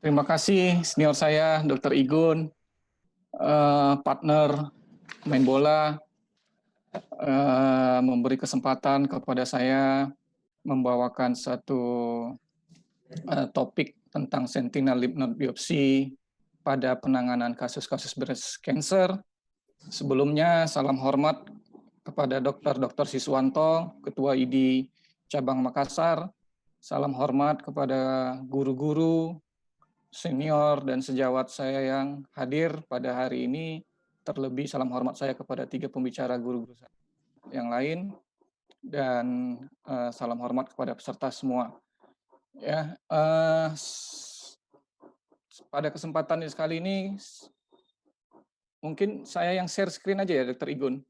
Terima kasih senior saya, Dr. Igun, partner main bola, memberi kesempatan kepada saya membawakan satu topik tentang sentinel lymph node biopsi pada penanganan kasus-kasus breast cancer. Sebelumnya, salam hormat kepada Dr. Siswanto, Ketua ID Cabang Makassar. Salam hormat kepada guru-guru, senior, dan sejawat saya yang hadir pada hari ini. Terlebih salam hormat saya kepada 3 pembicara guru-guru yang lain. Dan salam hormat kepada peserta semua. Ya, pada kesempatan kali ini, mungkin saya yang share screen aja ya, Dr. Igun.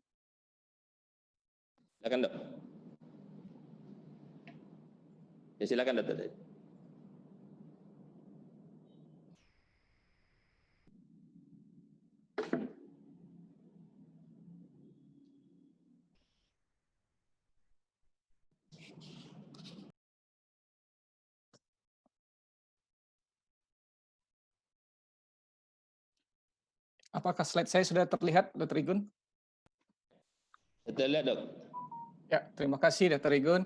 Silakan, Dok. Ya, silakan, Dok. Apakah slide saya sudah terlihat, Dr. Igun? Sudah lihat, Dok. Ya, terima kasih, Dr. Igun.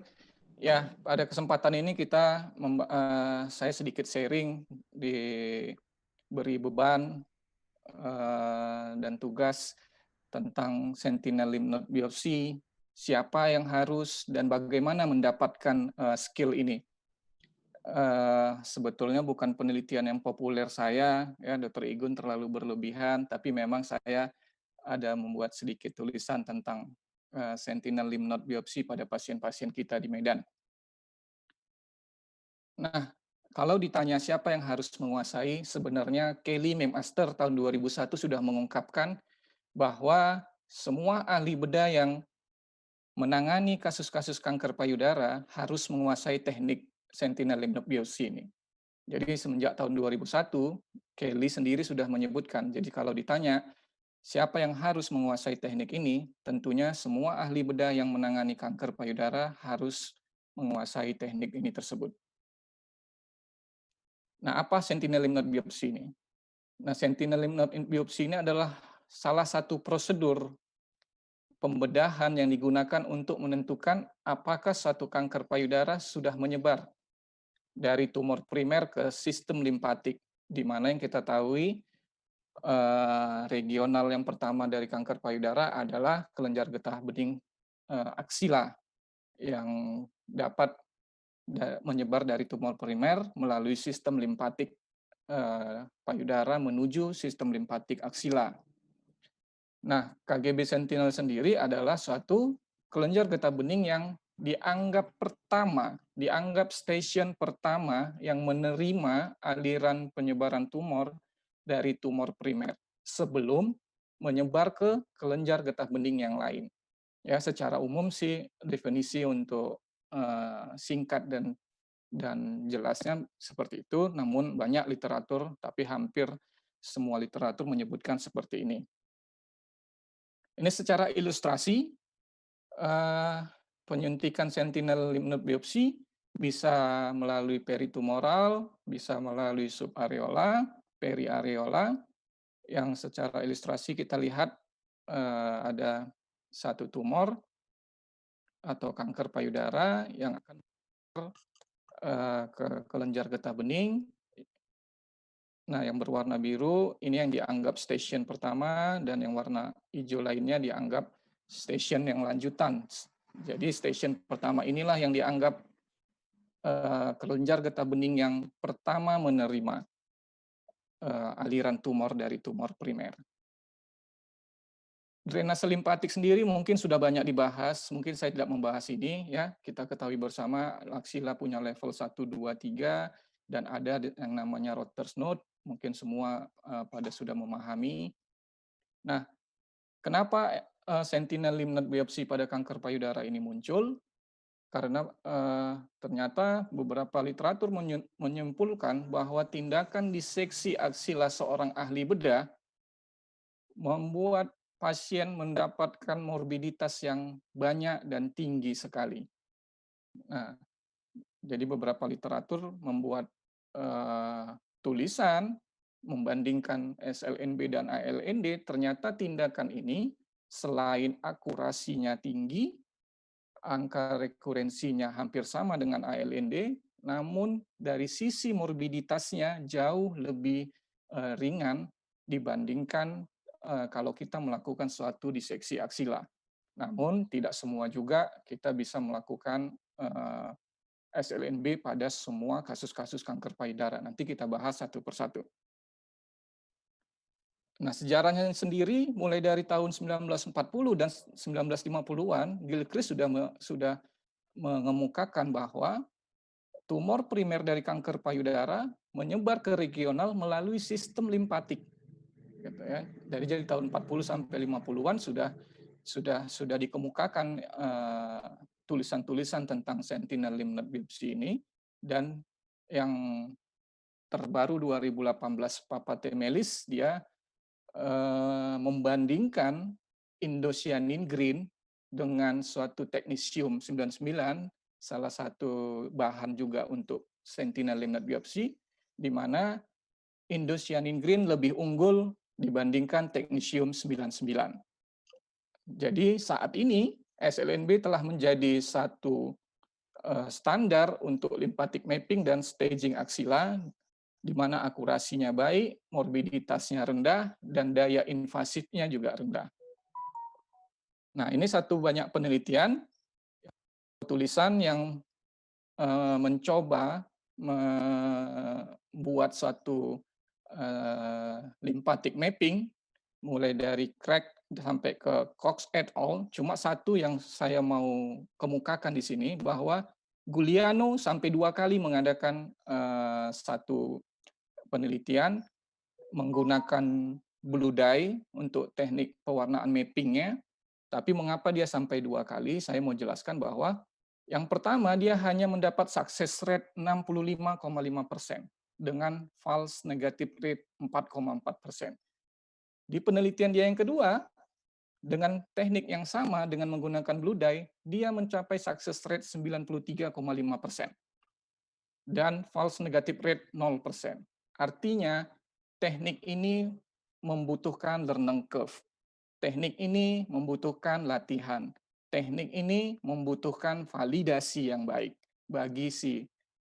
Ya, pada kesempatan ini saya sedikit sharing, diberi beban dan tugas tentang sentinel lymph node biopsi, siapa yang harus dan bagaimana mendapatkan skill ini. Sebetulnya bukan penelitian yang populer saya, ya Dr. Igun terlalu berlebihan, tapi memang saya ada membuat sedikit tulisan tentang sentinel lymph node biopsi pada pasien-pasien kita di Medan. Nah, kalau ditanya siapa yang harus menguasai, sebenarnya Kelly McMaster tahun 2001 sudah mengungkapkan bahwa semua ahli bedah yang menangani kasus-kasus kanker payudara harus menguasai teknik sentinel lymph node biopsi ini. Jadi semenjak tahun 2001, Kelly sendiri sudah menyebutkan, jadi kalau ditanya siapa yang harus menguasai teknik ini, tentunya semua ahli bedah yang menangani kanker payudara harus menguasai teknik ini tersebut. Nah, apa sentinel lymph node biopsi ini? Nah, sentinel lymph node biopsi ini adalah salah satu prosedur pembedahan yang digunakan untuk menentukan apakah suatu kanker payudara sudah menyebar dari tumor primer ke sistem limpatik, di mana yang kita tahu regional yang pertama dari kanker payudara adalah kelenjar getah bening aksila yang dapat menyebar dari tumor primer melalui sistem limpatik payudara menuju sistem limpatik aksila. Nah, KGB sentinel sendiri adalah suatu kelenjar getah bening yang dianggap stasiun pertama yang menerima aliran penyebaran tumor dari tumor primer sebelum menyebar ke kelenjar getah bening yang lain. Ya, secara umum sih definisi untuk singkat dan jelasnya seperti itu, namun banyak literatur, tapi hampir semua literatur menyebutkan seperti ini. Ini secara ilustrasi, penyuntikan sentinel lymph node biopsi bisa melalui peritumoral, bisa melalui subareola, periareola, yang secara ilustrasi kita lihat ada satu tumor atau kanker payudara yang akan ke kelenjar getah bening. Nah, yang berwarna biru ini yang dianggap stasiun pertama, dan yang warna hijau lainnya dianggap stasiun yang lanjutan. Jadi stasiun pertama inilah yang dianggap kelenjar getah bening yang pertama menerima aliran tumor dari tumor primer. Drainase limpatik sendiri mungkin sudah banyak dibahas, mungkin saya tidak membahas ini, ya. Kita ketahui bersama aksila punya level 1, 2, 3, dan ada yang namanya Rotter's node, mungkin semua pada sudah memahami. Nah, kenapa sentinel lymph node biopsi pada kanker payudara ini muncul? Karena ternyata beberapa literatur menyimpulkan bahwa tindakan diseksi aksila seorang ahli bedah membuat pasien mendapatkan morbiditas yang banyak dan tinggi sekali. Nah, jadi beberapa literatur membuat tulisan membandingkan SLNB dan ALND, ternyata tindakan ini selain akurasinya tinggi, angka rekurensinya hampir sama dengan ALND, namun dari sisi morbiditasnya jauh lebih ringan dibandingkan kalau kita melakukan suatu diseksi aksila. Namun tidak semua juga kita bisa melakukan SLNB pada semua kasus-kasus kanker payudara. Nanti kita bahas satu persatu. Nah, sejarahnya sendiri mulai dari tahun 1940 dan 1950-an, Gilchrist sudah mengemukakan bahwa tumor primer dari kanker payudara menyebar ke regional melalui sistem limpatik. Gitu ya. Dari tahun 40 sampai 50-an sudah dikemukakan tulisan-tulisan tentang sentinel lymph node biopsy ini, dan yang terbaru 2018 Papa Temelis dia membandingkan indocyanin green dengan suatu teknisium 99, salah satu bahan juga untuk sentinel lymph node biopsy, di mana indocyanin green lebih unggul dibandingkan teknisium 99. Jadi saat ini SLNB telah menjadi satu standar untuk lymphatic mapping dan staging aksila, di mana akurasinya baik, morbiditasnya rendah, dan daya invasifnya juga rendah. Nah, ini satu banyak penelitian, tulisan yang mencoba membuat suatu lymphatic mapping, mulai dari Craig sampai ke Cox et al. Cuma satu yang saya mau kemukakan di sini, bahwa Giuliano sampai 2 kali mengadakan satu penelitian menggunakan blue dye untuk teknik pewarnaan mappingnya. Tapi mengapa dia sampai 2 kali? Saya mau jelaskan bahwa yang pertama, dia hanya mendapat success rate 65,5% dengan false negative rate 4,4%. Di penelitian dia yang kedua, dengan teknik yang sama dengan menggunakan blue dye, dia mencapai success rate 93,5% dan false negative rate 0%. Artinya, teknik ini membutuhkan learning curve. Teknik ini membutuhkan latihan. Teknik ini membutuhkan validasi yang baik bagi si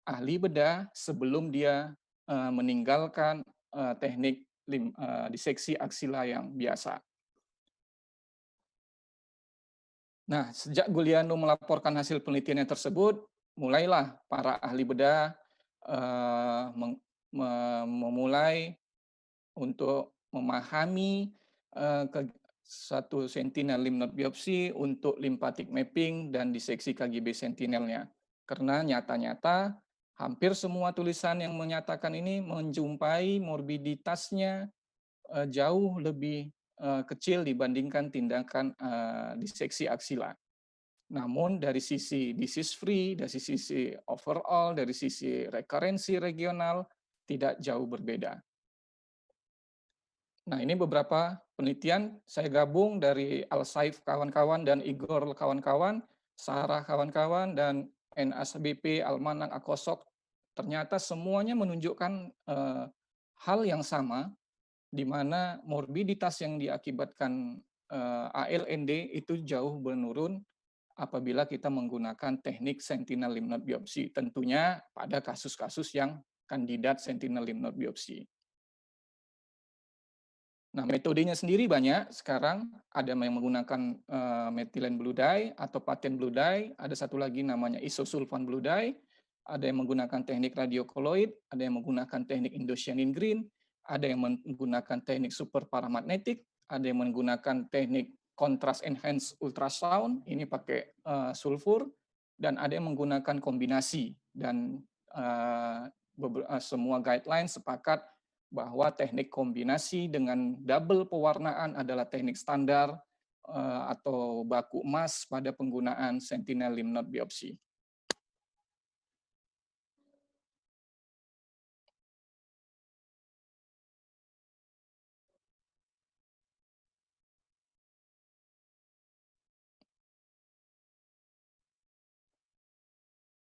ahli bedah sebelum dia meninggalkan teknik diseksi aksila yang biasa. Nah, sejak Giuliano melaporkan hasil penelitiannya tersebut, mulailah para ahli bedah memulai untuk memahami satu sentinel lymph node biopsi untuk lymphatic mapping dan diseksi KGB sentinelnya. Karena nyata-nyata hampir semua tulisan yang menyatakan ini menjumpai morbiditasnya jauh lebih kecil dibandingkan tindakan diseksi aksila. Namun dari sisi disease free, dari sisi overall, dari sisi rekurensi regional, tidak jauh berbeda. Nah, ini beberapa penelitian saya gabung dari Al-Saif kawan-kawan dan Igor kawan-kawan, Sarah kawan-kawan, dan NASBP, Almanak, Akosok. Ternyata semuanya menunjukkan hal yang sama, di mana morbiditas yang diakibatkan ALND itu jauh menurun apabila kita menggunakan teknik sentinel lymph node biopsi. Tentunya pada kasus-kasus yang kandidat sentinel lymph node biopsi. Nah, metodenya sendiri banyak. Sekarang ada yang menggunakan methylene blue dye atau patent blue dye, ada satu lagi namanya isosulfan blue dye, ada yang menggunakan teknik radiokoloid, ada yang menggunakan teknik indocyanin green, ada yang menggunakan teknik super paramagnetic, ada yang menggunakan teknik contrast enhanced ultrasound, ini pakai sulfur, dan ada yang menggunakan kombinasi. Dan semua guideline sepakat bahwa teknik kombinasi dengan double pewarnaan adalah teknik standar atau baku emas pada penggunaan sentinel lymph node biopsi.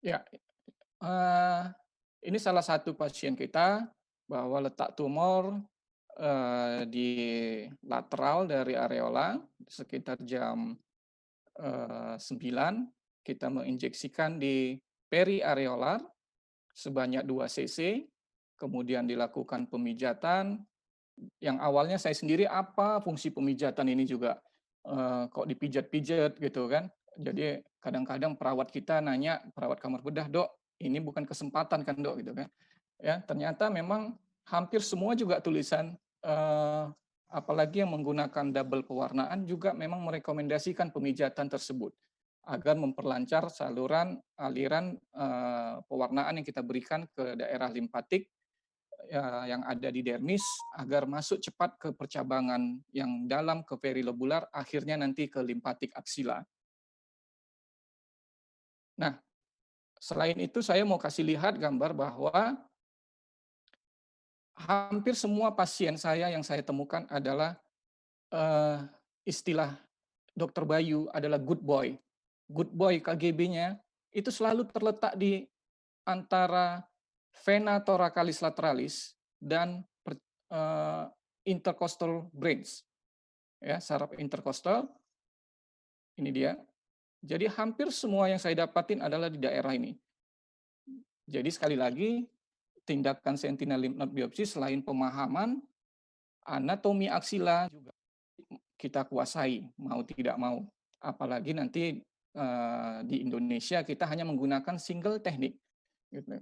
Ya, ini salah satu pasien kita. bahwa letak tumor di lateral dari areola sekitar jam 9 kita menginjeksikan di periareolar sebanyak 2 cc, kemudian dilakukan pemijatan. Yang awalnya saya sendiri apa fungsi pemijatan ini juga, kok dipijat-pijat gitu kan. Jadi kadang-kadang perawat kita nanya, perawat kamar bedah, "Dok, ini bukan kesempatan kan, Dok?" Gitu kan. Ya, ternyata memang hampir semua juga tulisan, apalagi yang menggunakan double pewarnaan juga memang merekomendasikan pemijatan tersebut, agar memperlancar saluran aliran, pewarnaan yang kita berikan ke daerah limfatik yang ada di dermis agar masuk cepat ke percabangan yang dalam ke perilobular, akhirnya nanti ke limfatik aksila. Nah, selain itu saya mau kasih lihat gambar bahwa hampir semua pasien saya yang saya temukan adalah istilah Dokter Bayu adalah good boy. Good boy KGB-nya itu selalu terletak di antara vena thoracalis lateralis dan intercostal branch. Ya, saraf interkostal, ini dia. Jadi hampir semua yang saya dapatin adalah di daerah ini. Jadi sekali lagi, tindakan sentinel lymph node biopsi selain pemahaman, anatomi aksila juga kita kuasai, mau tidak mau. Apalagi nanti di Indonesia kita hanya menggunakan single teknik. Gitu.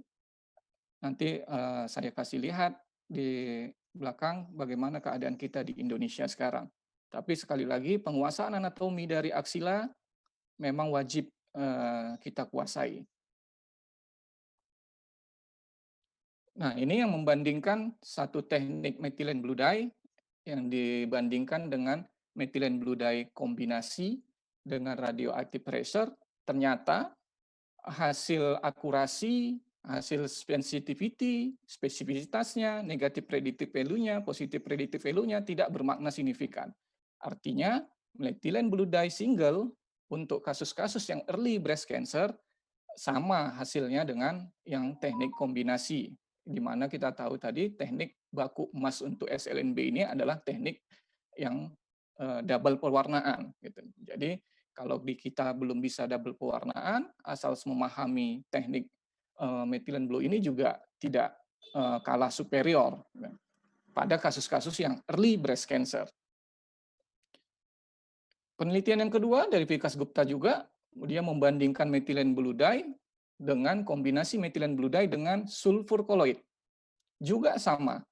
Nanti saya kasih lihat di belakang bagaimana keadaan kita di Indonesia sekarang. Tapi sekali lagi, penguasaan anatomi dari aksila memang wajib kita kuasai. Nah, ini yang membandingkan satu teknik methylene blue dye yang dibandingkan dengan methylene blue dye kombinasi dengan radioactive pressure, ternyata hasil akurasi, hasil sensitivity, spesifisitasnya, negatif predictive value-nya, positif predictive value-nya tidak bermakna signifikan. Artinya, methylene blue dye single untuk kasus-kasus yang early breast cancer sama hasilnya dengan yang teknik kombinasi, di mana kita tahu tadi teknik baku emas untuk SLNB ini adalah teknik yang double pewarnaan. Gitu. Jadi kalau di kita belum bisa double pewarnaan, asal memahami teknik methylene blue ini juga tidak kalah superior pada kasus-kasus yang early breast cancer. Penelitian yang kedua dari Vikas Gupta juga, dia membandingkan methylene blue dye dengan kombinasi methylene blue dye dengan sulfur koloid. Juga sama,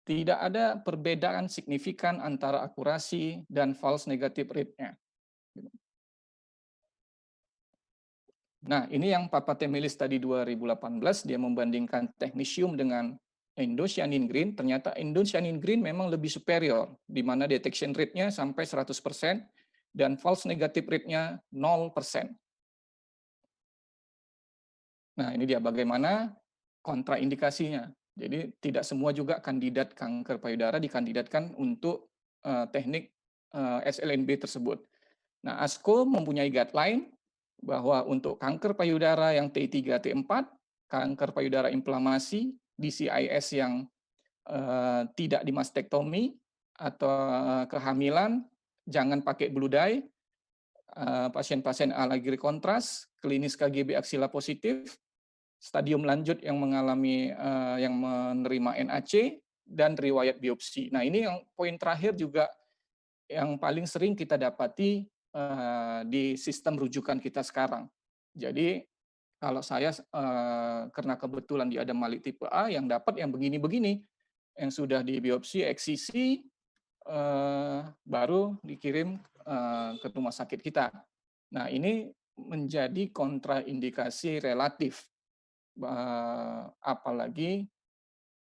tidak ada perbedaan signifikan antara akurasi dan false negative rate-nya. Nah, ini yang Papa Temilis tadi 2018, dia membandingkan technetium dengan indocyanine green, ternyata indocyanine green memang lebih superior, di mana detection rate-nya sampai 100%, dan false negative rate-nya 0%. Nah, ini dia bagaimana kontraindikasinya. Jadi tidak semua juga kandidat kanker payudara dikandidatkan untuk teknik SLNB tersebut. Nah, ASCO mempunyai guideline bahwa untuk kanker payudara yang T3, T4, kanker payudara inflamasi, DCIS yang tidak dimastektomi, atau kehamilan, jangan pakai blue dye, pasien-pasien alergi kontras, klinis KGB aksila positif, stadium lanjut yang mengalami yang menerima NAC, dan riwayat biopsi. Nah, ini yang poin terakhir juga yang paling sering kita dapati di sistem rujukan kita sekarang. Jadi kalau saya karena kebetulan di Adam Malik tipe A yang dapat yang begini-begini, yang sudah di biopsi eksisi baru dikirim ke rumah sakit kita. Nah, ini menjadi kontraindikasi relatif, apalagi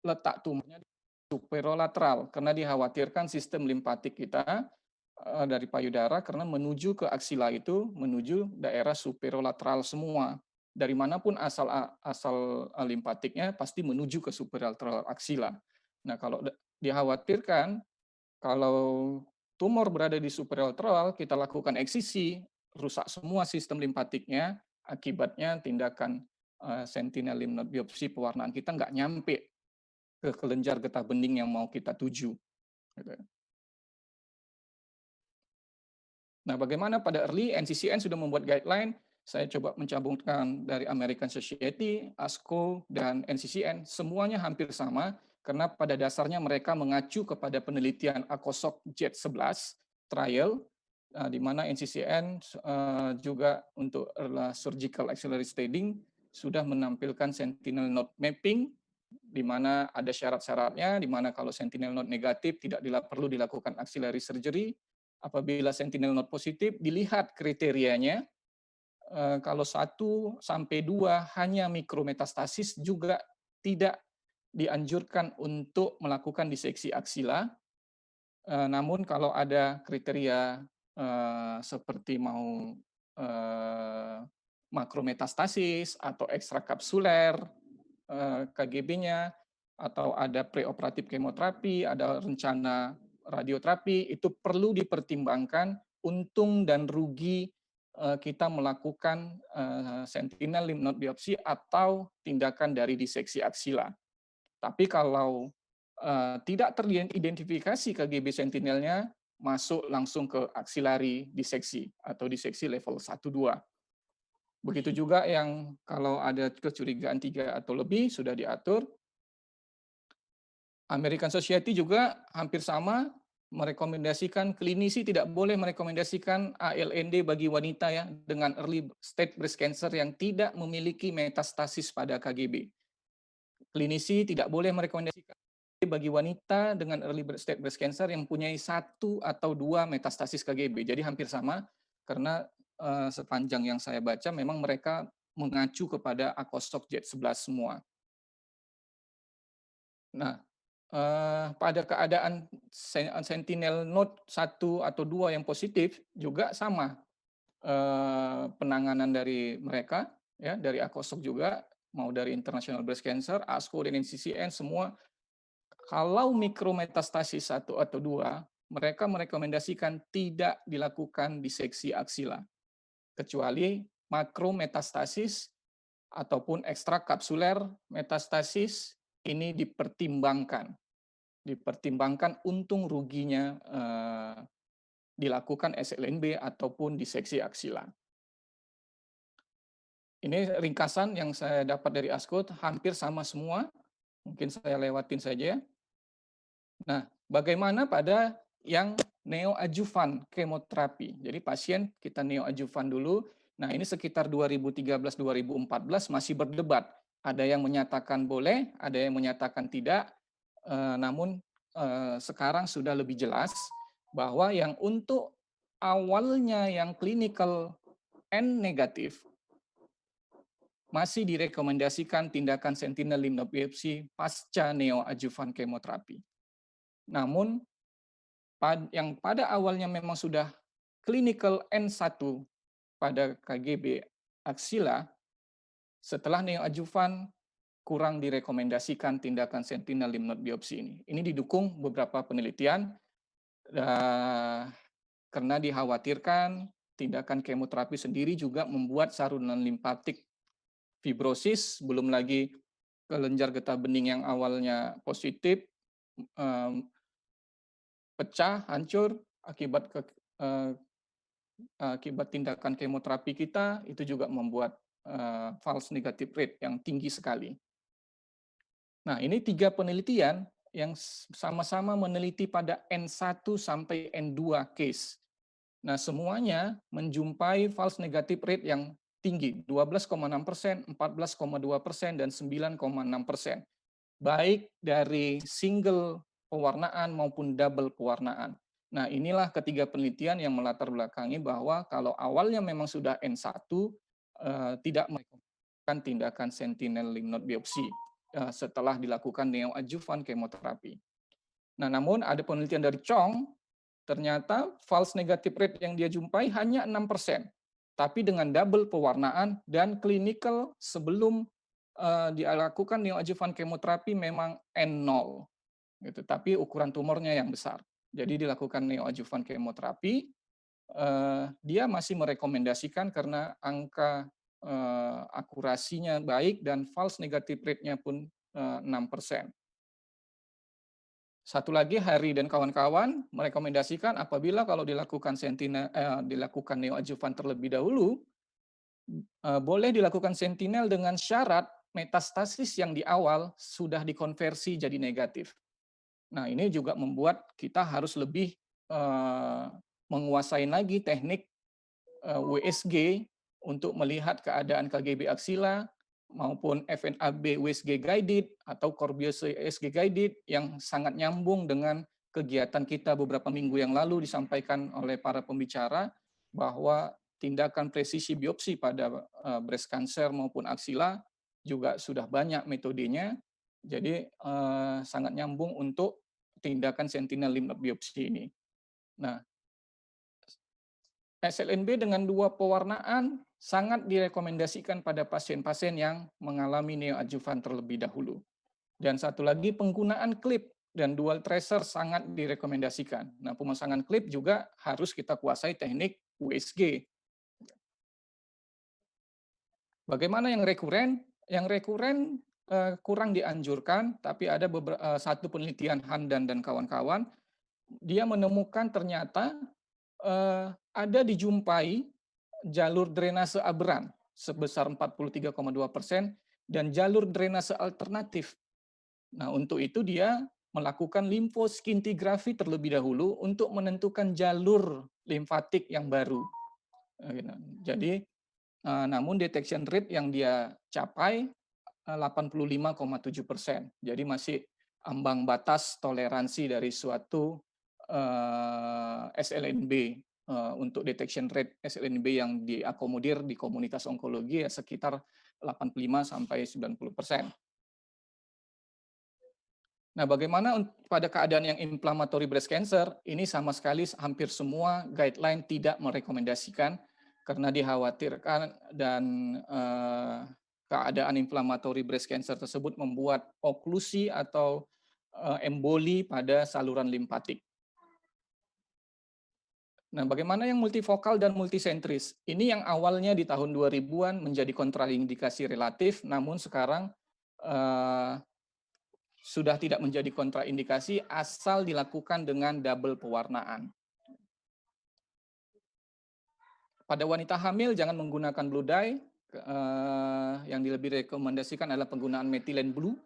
letak tumornya superolateral, karena dikhawatirkan sistem limfatik kita dari payudara karena menuju ke aksila itu menuju daerah superolateral semua. Dari manapun asal limfatiknya pasti menuju ke superolateral aksila. Nah, kalau dikhawatirkan kalau tumor berada di superolateral, kita lakukan eksisi, rusak semua sistem limfatiknya, akibatnya tindakan sentinel lymph node biopsi pewarnaan kita nggak nyampe ke kelenjar getah bening yang mau kita tuju. Gitu. Nah, bagaimana pada early NCCN sudah membuat guideline, saya coba mencabungkan dari American Society, ASCO, dan NCCN, semuanya hampir sama, karena pada dasarnya mereka mengacu kepada penelitian ACOSOC JET11 trial, di mana NCCN juga untuk surgical axillary stading sudah menampilkan sentinel node mapping, di mana ada syarat-syaratnya, di mana kalau sentinel node negatif tidak perlu dilakukan axillary surgery. Apabila sentinel node positif, dilihat kriterianya. Kalau 1 sampai 2 hanya mikrometastasis juga tidak dianjurkan untuk melakukan diseksi aksila. Namun kalau ada kriteria seperti mau makrometastasis atau ekstrakapsuler KGB-nya, atau ada preoperatif kemoterapi, ada rencana radioterapi, itu perlu dipertimbangkan untung dan rugi kita melakukan sentinel lymph node biopsi atau tindakan dari diseksi aksila. Tapi kalau tidak teridentifikasi KGB sentinelnya, masuk langsung ke aksilari diseksi atau diseksi level 1-2. Begitu juga yang kalau ada kecurigaan 3 atau lebih sudah diatur. American Society juga hampir sama merekomendasikan klinisi tidak boleh merekomendasikan ALND bagi wanita ya dengan early stage breast cancer yang tidak memiliki metastasis pada KGB. Klinisi tidak boleh merekomendasikan bagi wanita dengan early stage breast cancer yang mempunyai 1 atau 2 metastasis KGB. Jadi hampir sama karena sepanjang yang saya baca memang mereka mengacu kepada ACOSOC JET11 semua. Nah, pada keadaan sentinel node 1 atau 2 yang positif juga sama penanganan dari mereka ya, dari ACOSOC juga, mau dari International Breast Cancer, ASCO dan NCCN semua kalau mikrometastasis 1 atau 2, mereka merekomendasikan tidak dilakukan diseksi aksila kecuali makrometastasis ataupun ekstrakapsuler metastasis ini dipertimbangkan untung ruginya dilakukan SLNB ataupun diseksi aksila. Ini ringkasan yang saya dapat dari ASCO, hampir sama semua, mungkin saya lewatin saja. Nah, bagaimana pada yang neoadjuvan kemoterapi? Jadi pasien kita neoadjuvan dulu. Nah, ini sekitar 2013-2014 masih berdebat. Ada yang menyatakan boleh, ada yang menyatakan tidak. Namun sekarang sudah lebih jelas bahwa yang untuk awalnya yang clinical N negatif masih direkomendasikan tindakan sentinel lymph node biopsi pasca neoadjuvan kemoterapi. Namun yang pada awalnya memang sudah clinical N1 pada KGB aksila, setelah neoadjuvan kurang direkomendasikan tindakan sentinel lymph node biopsi ini. Ini didukung beberapa penelitian karena dikhawatirkan tindakan kemoterapi sendiri juga membuat saluran limfatik fibrosis, belum lagi kelenjar getah bening yang awalnya positif pecah, hancur akibat akibat tindakan kemoterapi kita, itu juga membuat false negative rate yang tinggi sekali. Nah, ini 3 penelitian yang sama-sama meneliti pada N1 sampai N2 case. Nah, semuanya menjumpai false negative rate yang tinggi, 12,6%, 14,2%, dan 9,6%. Baik dari single pewarnaan maupun double pewarnaan. Nah, inilah ketiga penelitian yang melatar belakangi bahwa kalau awalnya memang sudah N1, tidak merekomendasikan tindakan sentinel lymph node biopsi setelah dilakukan neoadjuvan kemoterapi. Nah, namun ada penelitian dari Chong, ternyata false negative rate yang dia jumpai hanya 6%. Tapi dengan double pewarnaan dan clinical sebelum dilakukan neoadjuvan kemoterapi memang N0. Gitu. Tapi ukuran tumornya yang besar. Jadi dilakukan neoadjuvan kemoterapi, dia masih merekomendasikan karena angka akurasinya baik dan false negative rate-nya pun 6%. Satu lagi, Hari dan kawan-kawan merekomendasikan apabila kalau dilakukan neoadjuvan terlebih dahulu, boleh dilakukan sentinel dengan syarat metastasis yang di awal sudah dikonversi jadi negatif. Nah, ini juga membuat kita harus lebih menguasai lagi teknik WSG untuk melihat keadaan KGB aksila maupun FNAB WSG guided atau Corbius WSG guided yang sangat nyambung dengan kegiatan kita beberapa minggu yang lalu disampaikan oleh para pembicara bahwa tindakan presisi biopsi pada breast cancer maupun aksila juga sudah banyak metodenya. Jadi sangat nyambung untuk tindakan sentinel lymph node biopsi ini. Nah, SLNB dengan 2 pewarnaan sangat direkomendasikan pada pasien-pasien yang mengalami neoadjuvan terlebih dahulu. Dan satu lagi, penggunaan klip dan dual tracer sangat direkomendasikan. Nah, pemasangan klip juga harus kita kuasai teknik USG. Bagaimana yang rekuren? Yang rekuren kurang dianjurkan, tapi ada satu penelitian Handan dan kawan-kawan, dia menemukan ternyata ada dijumpai jalur drainase aberran sebesar 43,2% dan jalur drainase alternatif. Nah, untuk itu dia melakukan limfoskintigrafi terlebih dahulu untuk menentukan jalur limfatik yang baru. Jadi, namun detection rate yang dia capai 85,7%. Jadi masih ambang batas toleransi dari suatu SLNB untuk detection rate SLNB yang diakomodir di komunitas onkologi ya sekitar 85 sampai 90%. Nah, bagaimana pada keadaan yang inflammatory breast cancer? Ini sama sekali hampir semua guideline tidak merekomendasikan karena dikhawatirkan dan keadaan inflammatory breast cancer tersebut membuat oklusi atau emboli pada saluran limfatik. Nah, bagaimana yang multifokal dan multisentris? Ini yang awalnya di tahun 2000-an menjadi kontraindikasi relatif, namun sekarang sudah tidak menjadi kontraindikasi asal dilakukan dengan double pewarnaan. Pada wanita hamil jangan menggunakan blue dye, yang lebih rekomendasikan adalah penggunaan methylene blue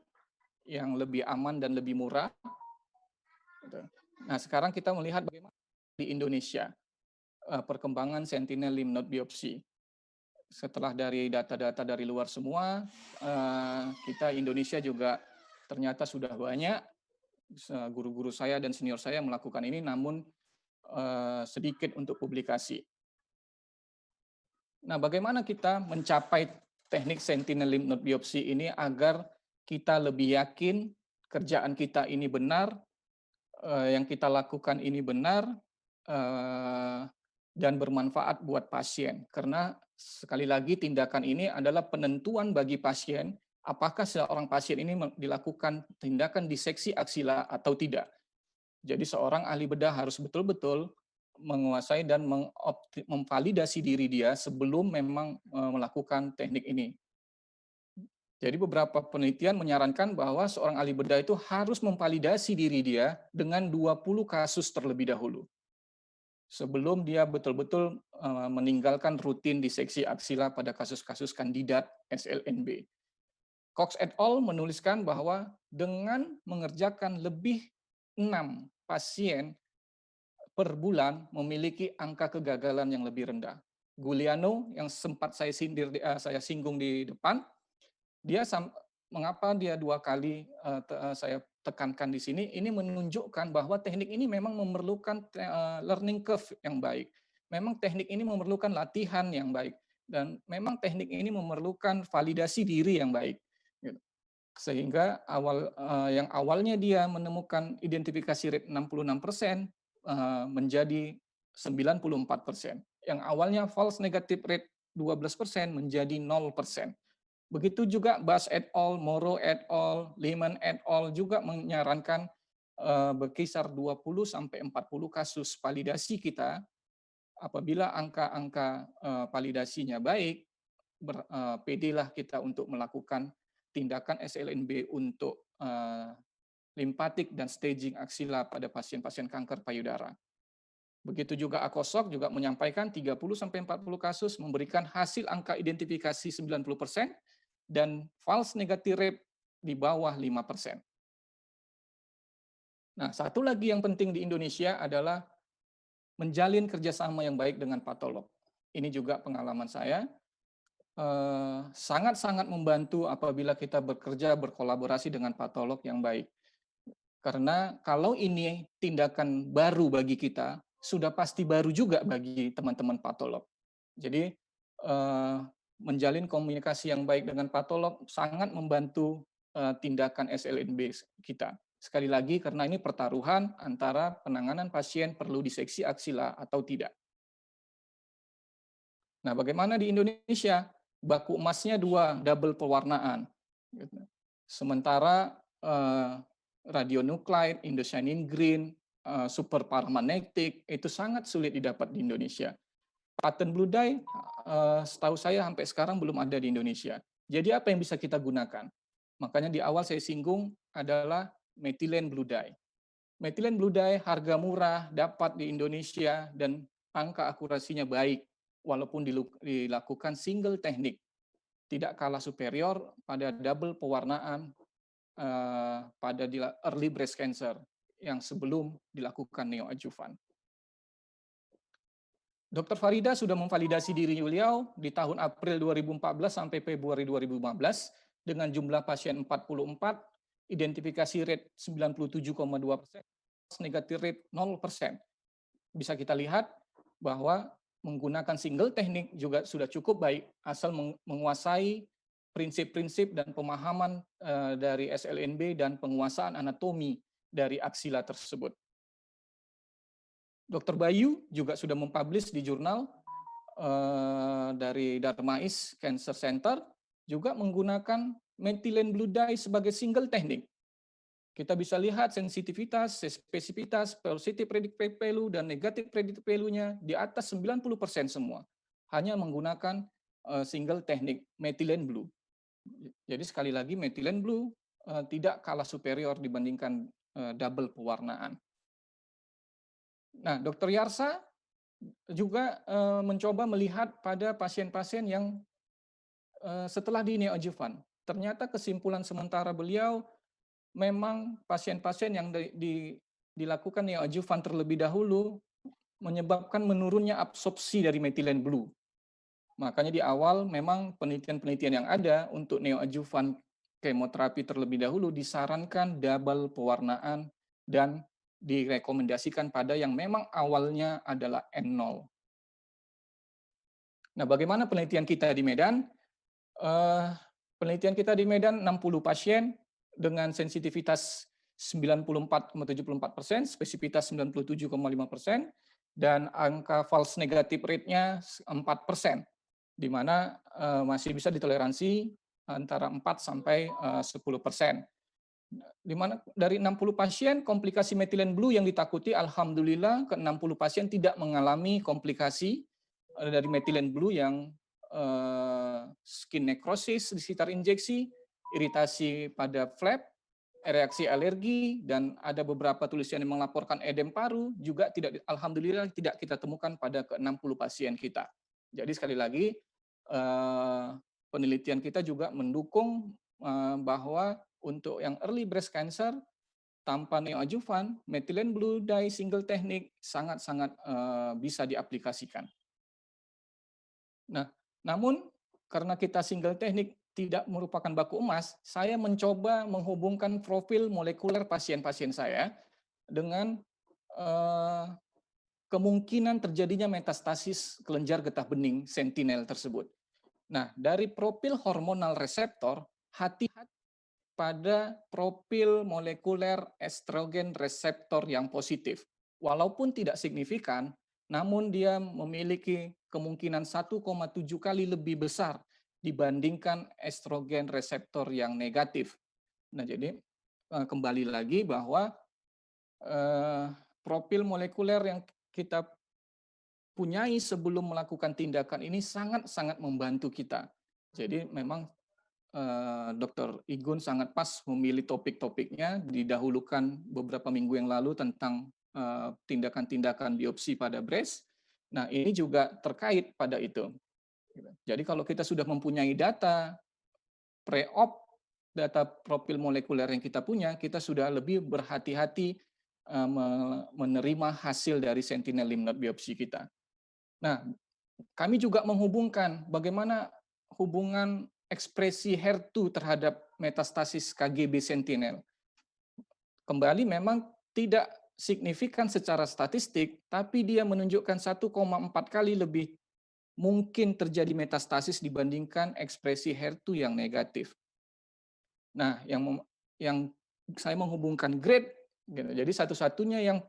yang lebih aman dan lebih murah. Nah, sekarang kita melihat bagaimana di Indonesia perkembangan sentinel lymph node biopsi. Setelah dari data-data dari luar semua, kita Indonesia juga ternyata sudah banyak guru-guru saya dan senior saya melakukan ini, namun sedikit untuk publikasi. Nah, bagaimana kita mencapai teknik sentinel lymph node biopsi ini agar kita lebih yakin kerjaan kita ini benar, yang kita lakukan ini benar, dan bermanfaat buat pasien. Karena sekali lagi tindakan ini adalah penentuan bagi pasien apakah seorang pasien ini dilakukan tindakan diseksi aksila atau tidak. Jadi seorang ahli bedah harus betul-betul menguasai dan memvalidasi diri dia sebelum memang melakukan teknik ini. Jadi beberapa penelitian menyarankan bahwa seorang ahli bedah itu harus memvalidasi diri dia dengan 20 kasus terlebih dahulu. Sebelum dia betul-betul meninggalkan rutin diseksi aksila pada kasus-kasus kandidat SLNB. Cox et al. Menuliskan bahwa dengan mengerjakan lebih 6 pasien per bulan memiliki angka kegagalan yang lebih rendah. Giuliano yang sempat saya singgung di depan, dia mengapa dia 2 kali saya tekankan di sini, ini menunjukkan bahwa teknik ini memang memerlukan learning curve yang baik. Memang teknik ini memerlukan latihan yang baik dan memang teknik ini memerlukan validasi diri yang baik. Sehingga yang awalnya dia menemukan identifikasi rate 66% menjadi 94%. Yang awalnya false negative rate 12% menjadi 0%. Begitu juga Bass et al., Moro et al., Lehman et al. Juga menyarankan berkisar 20 sampai 40 kasus validasi kita. Apabila angka-angka validasinya baik, pedelah kita untuk melakukan tindakan SLNB untuk limpatik, dan staging aksila pada pasien-pasien kanker payudara. Begitu juga ACOSOC juga menyampaikan 30-40 kasus memberikan hasil angka identifikasi 90% dan false negative rate di bawah 5%. Nah, satu lagi yang penting di Indonesia adalah menjalin kerjasama yang baik dengan patolog. Ini juga pengalaman saya, sangat-sangat membantu apabila kita bekerja berkolaborasi dengan patolog yang baik. Karena kalau ini tindakan baru bagi kita, sudah pasti baru juga bagi teman-teman patolog. Jadi menjalin komunikasi yang baik dengan patolog sangat membantu tindakan SLNB kita. Sekali lagi karena ini pertaruhan antara penanganan pasien perlu diseksi aksila atau tidak. Nah, bagaimana di Indonesia? Baku emasnya 2, double pewarnaan. Sementara radionukleid, indocyanin green, super paramagnetic itu sangat sulit didapat di Indonesia. Patent blue dye setahu saya sampai sekarang belum ada di Indonesia. Jadi apa yang bisa kita gunakan? Makanya di awal saya singgung adalah methylene blue dye. Methylene blue dye harga murah, dapat di Indonesia, dan angka akurasinya baik walaupun dilakukan single teknik. Tidak kalah superior pada double pewarnaan pada early breast cancer yang sebelum dilakukan neoadjuvan. Dr. Farida sudah memvalidasi diri beliau di tahun April 2014 sampai Februari 2015 dengan jumlah pasien 44, identifikasi rate 97,2%, negatif rate 0%. Bisa kita lihat bahwa menggunakan single teknik juga sudah cukup baik asal menguasai prinsip-prinsip dan pemahaman dari SLNB dan penguasaan anatomi dari aksila tersebut. Dr. Bayu juga sudah mempublish di jurnal dari Darmais Cancer Center juga menggunakan methylene blue dye sebagai single teknik. Kita bisa lihat sensitivitas, spesifitas, positive predictive value, dan negative predictive value-nya di atas 90% semua. Hanya menggunakan single teknik methylene blue. Jadi sekali lagi methylene blue tidak kalah superior dibandingkan double pewarnaan. Nah, Dr. Yarsa juga mencoba melihat pada pasien-pasien yang setelah di neoadjuvan. Ternyata kesimpulan sementara beliau memang pasien-pasien yang dilakukan neoadjuvan terlebih dahulu menyebabkan menurunnya absorpsi dari methylene blue. Makanya di awal memang penelitian-penelitian yang ada untuk neoadjuvan kemoterapi terlebih dahulu disarankan double pewarnaan dan direkomendasikan pada yang memang awalnya adalah N0. Nah, bagaimana penelitian kita di Medan? Penelitian kita di Medan 60 pasien dengan sensitivitas 94,74%, spesifitas 97,5%, dan angka false negative rate-nya 4%, di mana masih bisa ditoleransi antara 4 sampai 10%. Di mana dari 60 pasien, komplikasi methylene blue yang ditakuti, alhamdulillah ke 60 pasien tidak mengalami komplikasi dari methylene blue yang skin necrosis di sekitar injeksi, iritasi pada flap, reaksi alergi, dan ada beberapa tulisan yang melaporkan edem paru, juga tidak, alhamdulillah tidak kita temukan pada ke 60 pasien kita. Jadi sekali lagi, penelitian kita juga mendukung bahwa untuk yang early breast cancer tanpa neoadjuvan, methylene blue dye single teknik sangat-sangat bisa diaplikasikan. Nah, namun karena kita single teknik tidak merupakan baku emas, saya mencoba menghubungkan profil molekuler pasien-pasien saya dengan kemungkinan terjadinya metastasis kelenjar getah bening sentinel tersebut. Nah, dari profil hormonal reseptor, hati-hati pada profil molekuler estrogen reseptor yang positif. Walaupun tidak signifikan, namun dia memiliki kemungkinan 1,7 kali lebih besar dibandingkan estrogen reseptor yang negatif. Nah, jadi kembali lagi bahwa profil molekuler yang kita punyai sebelum melakukan tindakan ini sangat-sangat membantu kita. Jadi memang Dr. Igun sangat pas memilih topik-topiknya, didahulukan beberapa minggu yang lalu tentang tindakan-tindakan biopsi pada breast. Nah, ini juga terkait pada itu. Jadi kalau kita sudah mempunyai data pre-op, data profil molekuler yang kita punya, kita sudah lebih berhati-hati menerima hasil dari sentinel lymph node biopsi kita. Nah, kami juga menghubungkan bagaimana hubungan ekspresi HER2 terhadap metastasis KGB sentinel. Kembali memang tidak signifikan secara statistik, tapi dia menunjukkan 1,4 kali lebih mungkin terjadi metastasis dibandingkan ekspresi HER2 yang negatif. Nah, yang saya menghubungkan grade, gitu. Jadi satu-satunya yang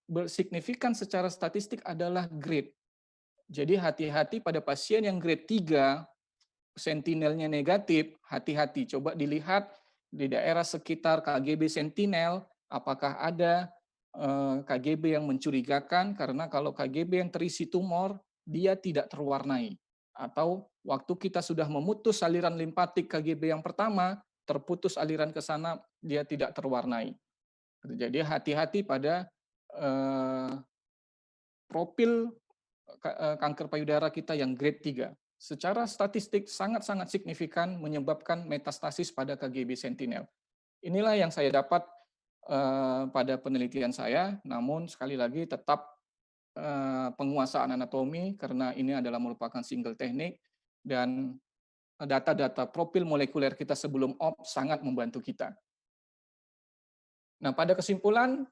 bersignifikan secara statistik adalah grade. Jadi hati-hati pada pasien yang grade 3, sentinelnya negatif, hati-hati. Coba dilihat di daerah sekitar KGB sentinel, apakah ada KGB yang mencurigakan, karena kalau KGB yang terisi tumor, dia tidak terwarnai. Atau waktu kita sudah memutus aliran limpatik KGB yang pertama, terputus aliran ke sana, dia tidak terwarnai. Jadi hati-hati pada profil kanker payudara kita yang grade 3. Secara statistik sangat-sangat signifikan menyebabkan metastasis pada KGB sentinel. Inilah yang saya dapat pada penelitian saya, namun sekali lagi tetap penguasaan anatomi karena ini adalah merupakan single teknik dan data-data profil molekuler kita sebelum op sangat membantu kita. Nah, pada kesimpulan,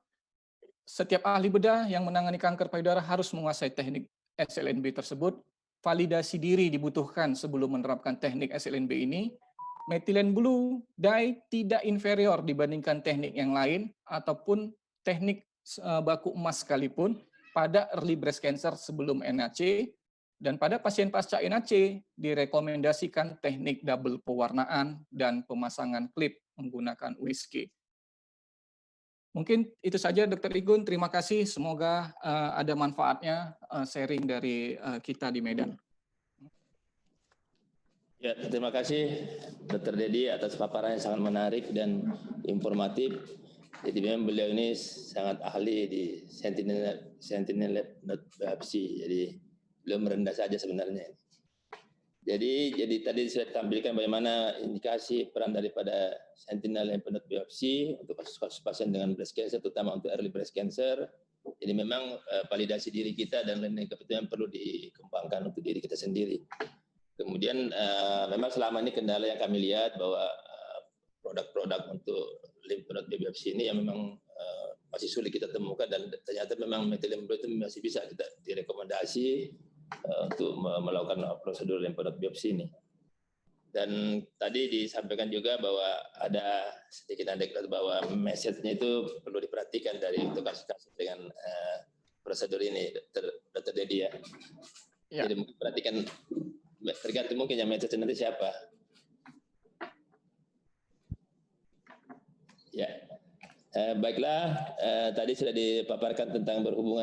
setiap ahli bedah yang menangani kanker payudara harus menguasai teknik SLNB tersebut. Validasi diri dibutuhkan sebelum menerapkan teknik SLNB ini. Methylene blue dye tidak inferior dibandingkan teknik yang lain ataupun teknik baku emas sekalipun pada early breast cancer sebelum NAC, dan pada pasien pasca NAC direkomendasikan teknik double pewarnaan dan pemasangan klip menggunakan USG. Mungkin itu saja Dr. Igun, terima kasih. Semoga ada manfaatnya sharing dari kita di Medan. Ya, terima kasih Dr. Dedi atas paparan yang sangat menarik dan informatif. Jadi memang beliau ini sangat ahli di sentinel node biopsi. Jadi beliau merendah saja sebenarnya. Jadi tadi saya tampilkan bagaimana indikasi peran daripada sentinel lymph node biopsi untuk kasus-kasus pasien dengan breast cancer, terutama untuk early breast cancer. Jadi memang validasi diri kita dan lain-lain kebetulan perlu dikembangkan untuk diri kita sendiri. Kemudian memang selama ini kendala yang kami lihat bahwa produk-produk untuk lymph node biopsi ini yang memang masih sulit kita temukan, dan ternyata memang methylene blue itu masih bisa kita direkomendasi untuk melakukan prosedur lymph node biopsi ini. Dan tadi disampaikan juga bahwa ada sedikit anekdot bahwa message-nya itu perlu diperhatikan dari untuk kasus-kasus dengan prosedur ini, Dr. Dedi ya. Jadi mungkin perhatikan, tergantung mungkin yang message nanti siapa. Ya, baiklah, tadi sudah dipaparkan tentang berhubungan